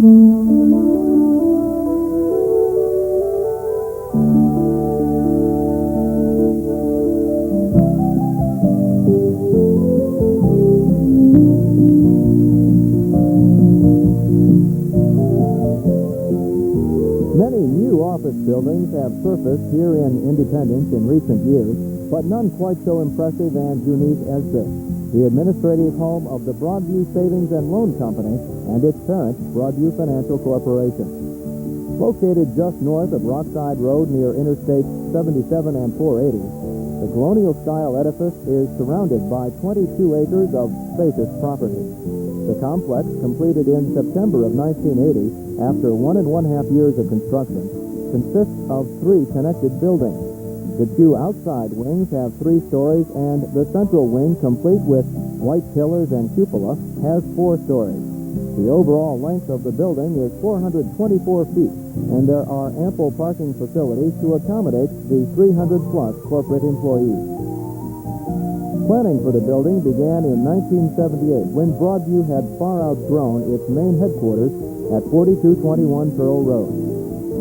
Many new office buildings have surfaced here in Independence in recent years, but none quite so impressive and unique as this, the administrative home of the Broadview Savings and Loan Company and its parent, Broadview Financial Corporation. Located just north of Rockside Road near Interstates 77 and 480, the colonial-style edifice is surrounded by 22 acres of spacious property. The complex, completed in September of 1980 after 1.5 years of construction, consists of 3 connected buildings. The 2 outside wings have 3 stories, and the central wing, complete with white pillars and cupola, has 4 stories. The overall length of the building is 424 feet, and there are ample parking facilities to accommodate the 300-plus corporate employees. Planning for the building began in 1978 when Broadview had far outgrown its main headquarters at 4221 Pearl Road.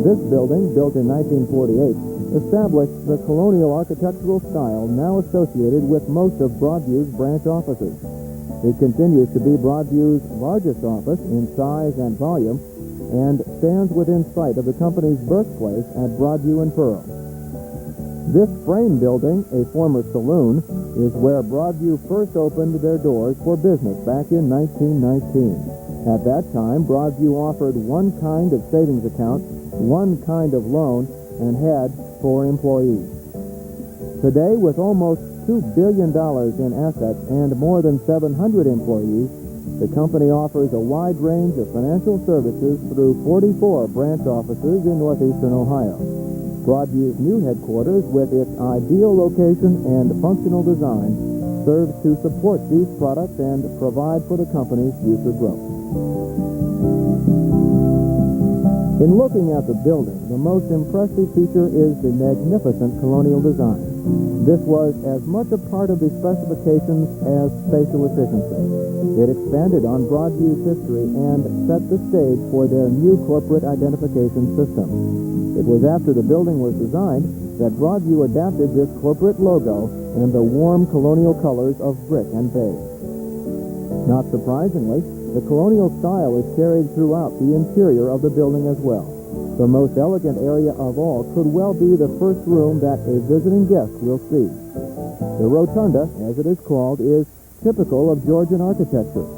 This building, built in 1948, established the colonial architectural style now associated with most of Broadview's branch offices. It continues to be Broadview's largest office in size and volume and stands within sight of the company's birthplace at Broadview and Pearl. This frame building, a former saloon, is where Broadview first opened their doors for business back in 1919. At that time, Broadview offered one kind of savings account, one kind of loan, and had 4 employees. Today, with almost $2 billion in assets and more than 700 employees, the company offers a wide range of financial services through 44 branch offices in northeastern Ohio. Broadview's new headquarters, with its ideal location and functional design, serves to support these products and provide for the company's future growth. In looking at the building, the most impressive feature is the magnificent colonial design. This was as much a part of the specifications as spatial efficiency. It expanded on Broadview's history and set the stage for their new corporate identification system. It was after the building was designed that Broadview adapted this corporate logo in the warm colonial colors of brick and beige. Not surprisingly, the colonial style is carried throughout the interior of the building as well. The most elegant area of all could well be the first room that a visiting guest will see. The rotunda, as it is called, is typical of Georgian architecture.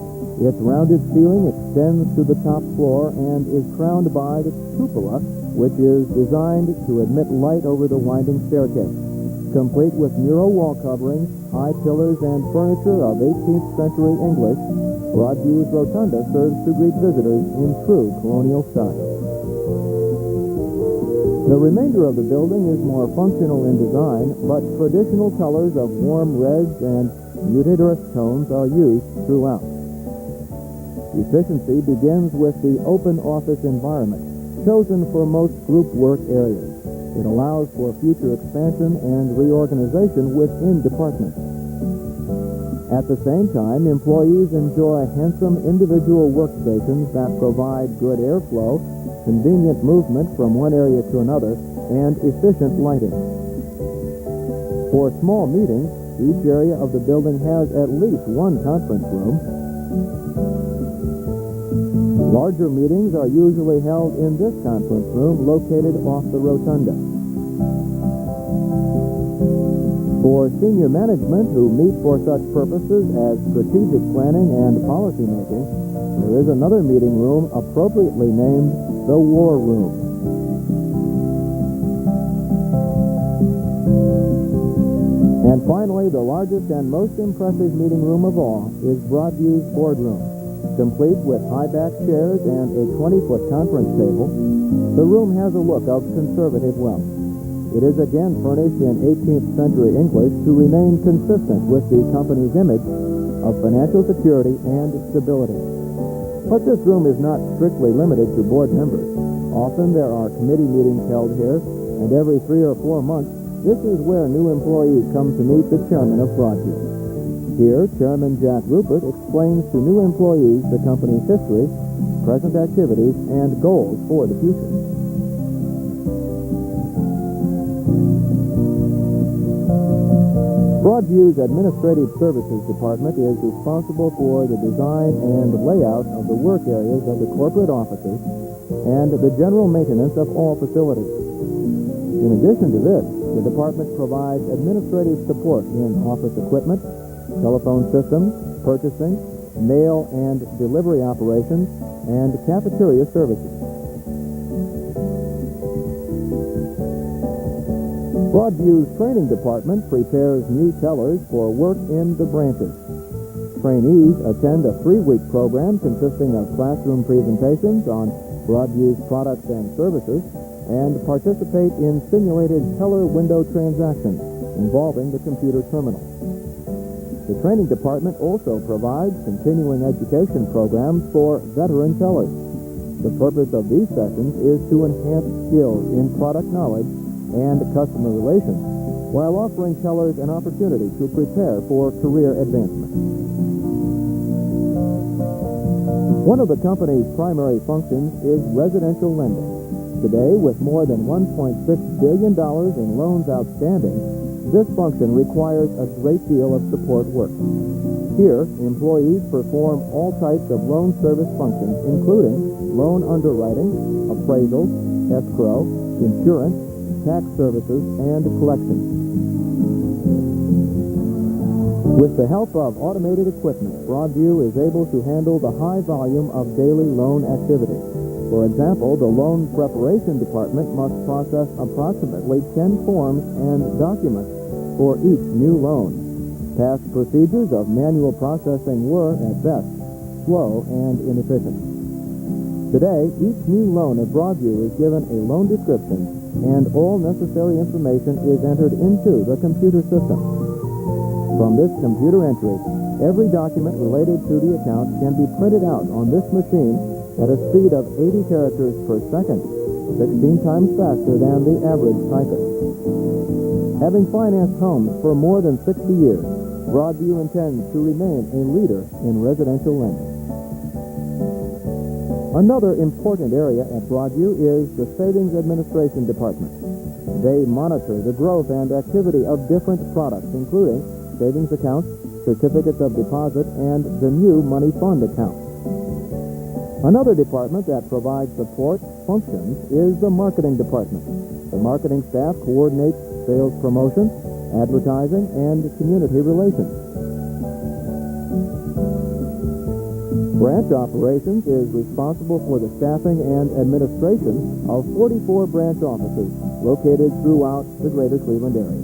Its rounded ceiling extends to the top floor and is crowned by the cupola, which is designed to admit light over the winding staircase. Complete with mural wall coverings, high pillars, and furniture of 18th century English, Broadview's rotunda serves to greet visitors in true colonial style. The remainder of the building is more functional in design, but traditional colors of warm reds and muted earth tones are used throughout. Efficiency begins with the open office environment, chosen for most group work areas. It allows for future expansion and reorganization within departments. At the same time, employees enjoy handsome individual workstations that provide good airflow, convenient movement from one area to another, and efficient lighting. For small meetings, each area of the building has at least one conference room. Larger meetings are usually held in this conference room located off the rotunda. For senior management who meet for such purposes as strategic planning and policy making, there is another meeting room appropriately named the War Room. And finally, the largest and most impressive meeting room of all is Broadview's boardroom. Complete with high-back chairs and a 20-foot conference table, the room has a look of conservative wealth. It is again furnished in 18th century English to remain consistent with the company's image of financial security and stability. But this room is not strictly limited to board members. Often there are committee meetings held here, and every 3 or 4 months, this is where new employees come to meet the chairman of Broadview. Here, Chairman Jack Rupert explains to new employees the company's history, present activities, and goals for the future. Broadview's Administrative Services Department is responsible for the design and layout of the work areas of the corporate offices and the general maintenance of all facilities. In addition to this, the department provides administrative support in office equipment, telephone systems, purchasing, mail and delivery operations, and cafeteria services. Broadview's training department prepares new tellers for work in the branches. Trainees attend a 3-week program consisting of classroom presentations on Broadview's products and services and participate in simulated teller window transactions involving the computer terminal. The training department also provides continuing education programs for veteran tellers. The purpose of these sessions is to enhance skills in product knowledge and customer relations, while offering tellers an opportunity to prepare for career advancement. One of the company's primary functions is residential lending. Today, with more than $1.6 billion in loans outstanding, this function requires a great deal of support work. Here, employees perform all types of loan service functions, including loan underwriting, appraisal, escrow, insurance, tax services, and collections. With the help of automated equipment, Broadview is able to handle the high volume of daily loan activity. For example, the loan preparation department must process approximately 10 forms and documents for each new loan. Past procedures of manual processing were, at best, slow and inefficient. Today, each new loan at Broadview is given a loan description and all necessary information is entered into the computer system. From this computer entry, every document related to the account can be printed out on this machine at a speed of 80 characters per second, 16 times faster than the average typist. Having financed homes for more than 60 years, Broadview intends to remain a leader in residential lending. Another important area at Broadview is the Savings Administration Department. They monitor the growth and activity of different products, including savings accounts, certificates of deposit, and the new money fund account. Another department that provides support functions is the Marketing Department. The marketing staff coordinates sales promotion, advertising, and community relations. Branch Operations is responsible for the staffing and administration of 44 branch offices located throughout the greater Cleveland area.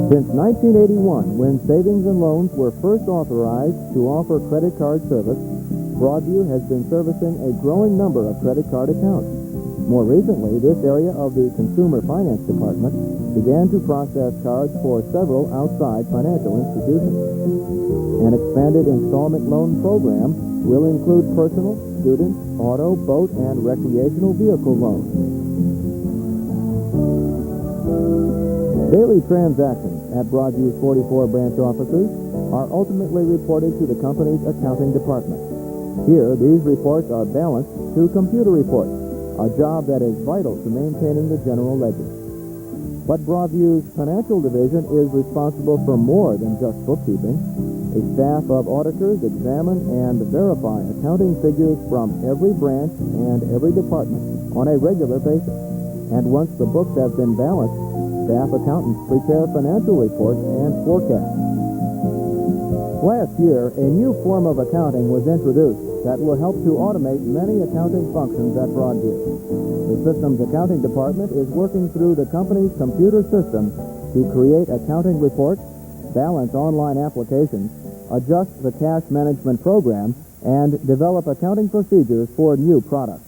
Since 1981, when savings and loans were first authorized to offer credit card service, Broadview has been servicing a growing number of credit card accounts. More recently, this area of the Consumer Finance Department began to process cards for several outside financial institutions. An expanded installment loan program will include personal, student, auto, boat, and recreational vehicle loans. Daily transactions at Broadview's 44 branch offices are ultimately reported to the company's accounting department. Here, these reports are balanced to computer reports, a job that is vital to maintaining the general ledger. But Broadview's financial division is responsible for more than just bookkeeping. A staff of auditors examine and verify accounting figures from every branch and every department on a regular basis. And once the books have been balanced, staff accountants prepare financial reports and forecasts. Last year, a new form of accounting was introduced that will help to automate many accounting functions at Broadview. The Systems Accounting Department is working through the company's computer system to create accounting reports, balance online applications, adjust the cash management program, and develop accounting procedures for new products.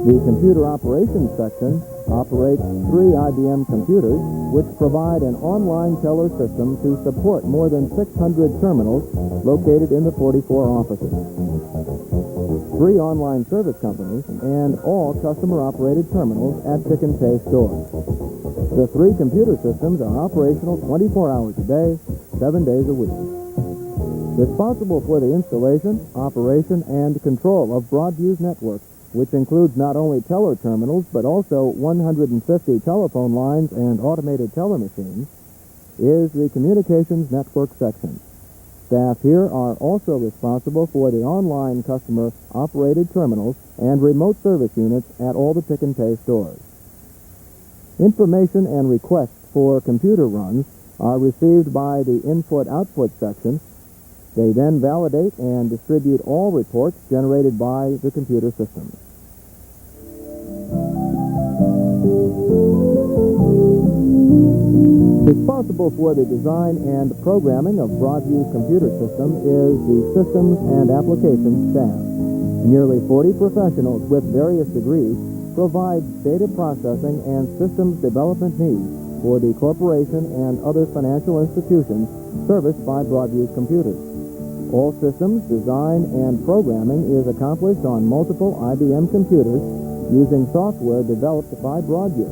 The Computer Operations section operates 3 IBM computers, which provide an online teller system to support more than 600 terminals located in the 44 offices. 3 online service companies, and all customer-operated terminals at Pick and Pay stores. The 3 computer systems are operational 24 hours a day, 7 days a week. Responsible for the installation, operation, and control of Broadview's network, which includes not only teller terminals but also 150 telephone lines and automated teller machines, is the Communications Network section. Staff here are also responsible for the online customer-operated terminals and remote service units at all the Pick and Pay stores. Information and requests for computer runs are received by the Input-Output section. They then validate and distribute all reports generated by the computer systems. Responsible for the design and programming of Broadview's computer system is the Systems and Applications staff. Nearly 40 professionals with various degrees provide data processing and systems development needs for the corporation and other financial institutions serviced by Broadview's computers. All systems, design, and programming is accomplished on multiple IBM computers using software developed by Broadview.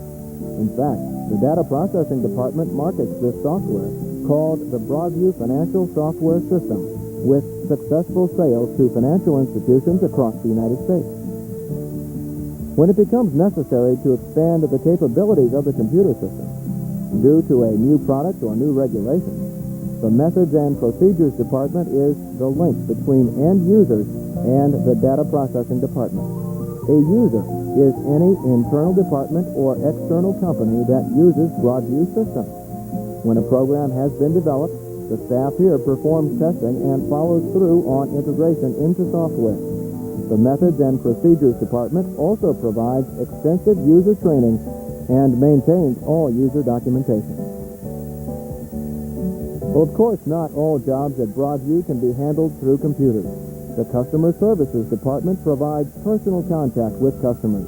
In fact, the data processing department markets this software, called the Broadview Financial Software System, with successful sales to financial institutions across the United States. When it becomes necessary to expand the capabilities of the computer system due to a new product or new regulation, the Methods and Procedures Department is the link between end users and the Data Processing Department. A user is any internal department or external company that uses Broadview systems. When a program has been developed, the staff here performs testing and follows through on integration into software. The Methods and Procedures Department also provides extensive user training and maintains all user documentation. Well, of course, not all jobs at Broadview can be handled through computers. The Customer Services Department provides personal contact with customers.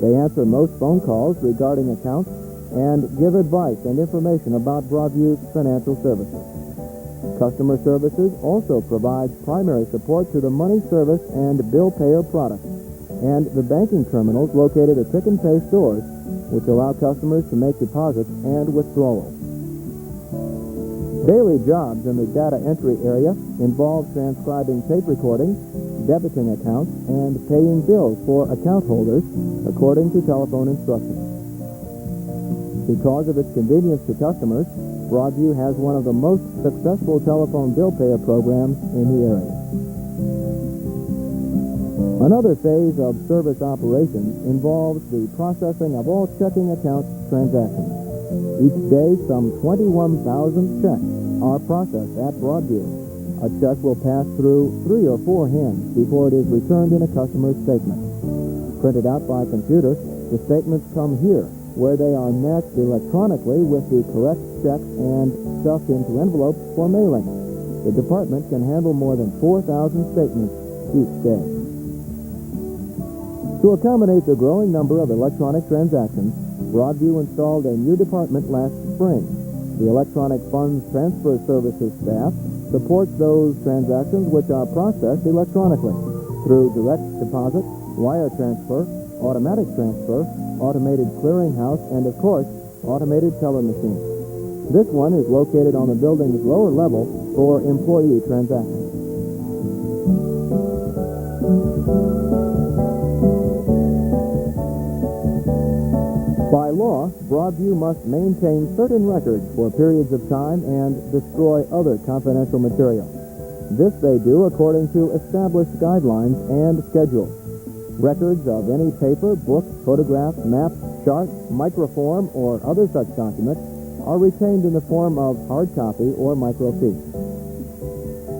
They answer most phone calls regarding accounts and give advice and information about Broadview's financial services. Customer Services also provides primary support to the money service and bill payer products and the banking terminals located at Pick and Pay stores, which allow customers to make deposits and withdrawals. Daily jobs in the data entry area involve transcribing tape recordings, debiting accounts, and paying bills for account holders according to telephone instructions. Because of its convenience to customers, Broadview has one of the most successful telephone bill payer programs in the area. Another phase of service operations involves the processing of all checking account transactions. Each day, some 21,000 checks are processed at Broadview. A check will pass through 3 or 4 hands before it is returned in a customer's statement. Printed out by computer, the statements come here, where they are matched electronically with the correct checks and stuffed into envelopes for mailing. The department can handle more than 4,000 statements each day. To accommodate the growing number of electronic transactions, Broadview installed a new department last spring. The Electronic Funds Transfer Services staff supports those transactions which are processed electronically through direct deposit, wire transfer, automatic transfer, automated clearinghouse, and of course, automated teller machines. This one is located on the building's lower level for employee transactions. By law, Broadview must maintain certain records for periods of time and destroy other confidential material. This they do according to established guidelines and schedules. Records of any paper, book, photograph, map, chart, microform, or other such document are retained in the form of hard copy or microfiche.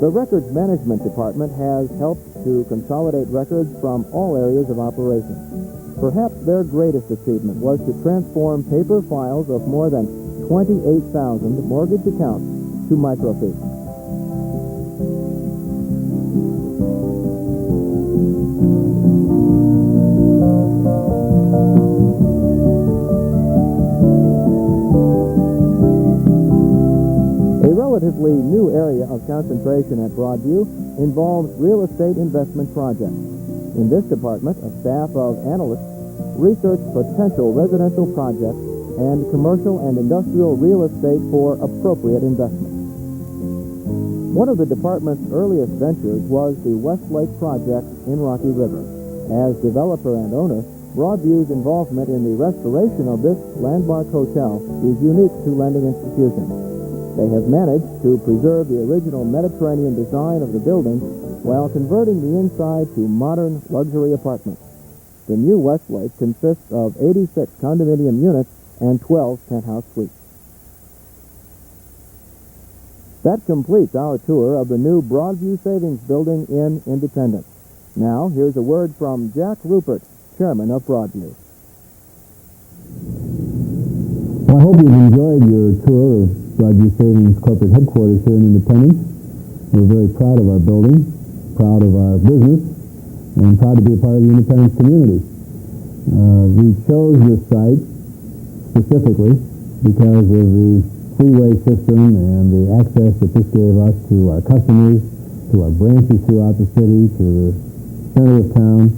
The Records Management Department has helped to consolidate records from all areas of operation. Perhaps their greatest achievement was to transform paper files of more than 28,000 mortgage accounts to microfiche. relatively new area of concentration at Broadview involves real estate investment projects. In this department, a staff of analysts research potential residential projects and commercial and industrial real estate for appropriate investment. One of the department's earliest ventures was the Westlake project in Rocky River. As developer and owner, Broadview's involvement in the restoration of this landmark hotel is unique to lending institutions. They have managed to preserve the original Mediterranean design of the building while converting the inside to modern luxury apartments. The new Westlake consists of 86 condominium units and 12 penthouse suites. That completes our tour of the new Broadview Savings Building in Independence. Now, here's a word from Jack Rupert, Chairman of Broadview. Well, I hope you've enjoyed your tour of Broadview Savings Corporate Headquarters here in Independence. We're very proud of our building, proud of our business, and proud to be a part of the Independence community. We chose this site specifically because of the freeway system and the access that this gave us to our customers, to our branches throughout the city, to the center of town,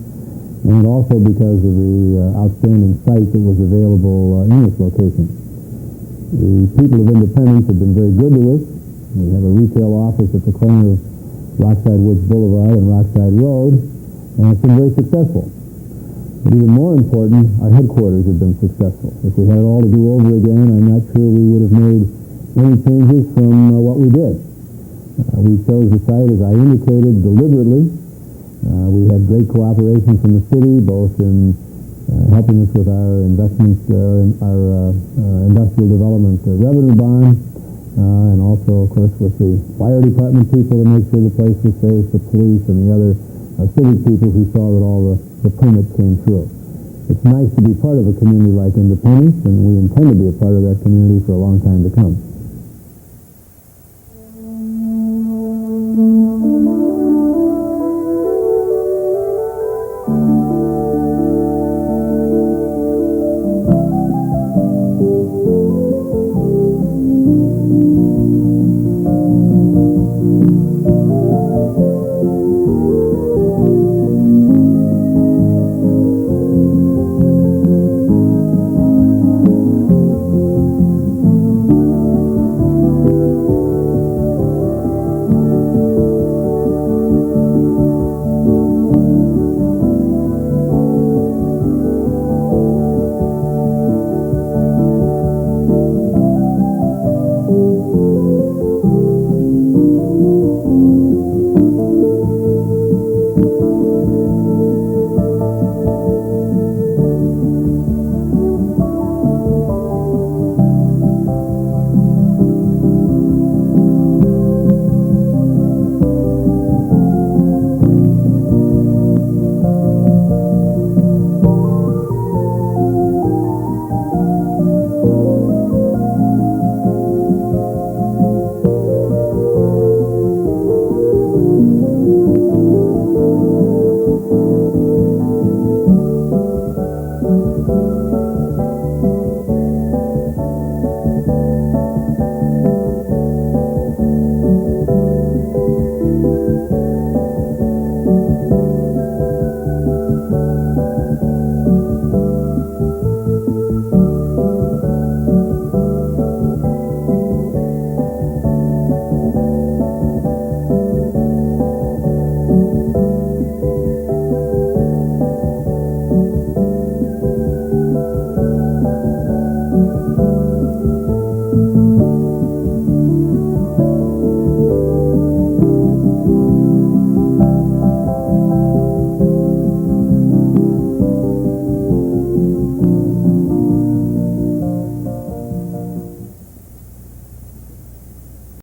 and also because of the outstanding site that was available in this location. The people of Independence have been very good to us. We have a retail office at the corner of Rockside Woods Boulevard and Rockside Road, and it's been very successful. But even more important, our headquarters have been successful. If we had it all to do over again, I'm not sure we would have made any changes from what we did. We chose the site, as I indicated, deliberately. We had great cooperation from the city, both in helping us with our investment, our industrial development revenue bond, and also, of course, with the fire department people to make sure the place was safe, the police, and the other civic people who saw that all the permits came through. It's nice to be part of a community like Independence, and we intend to be a part of that community for a long time to come.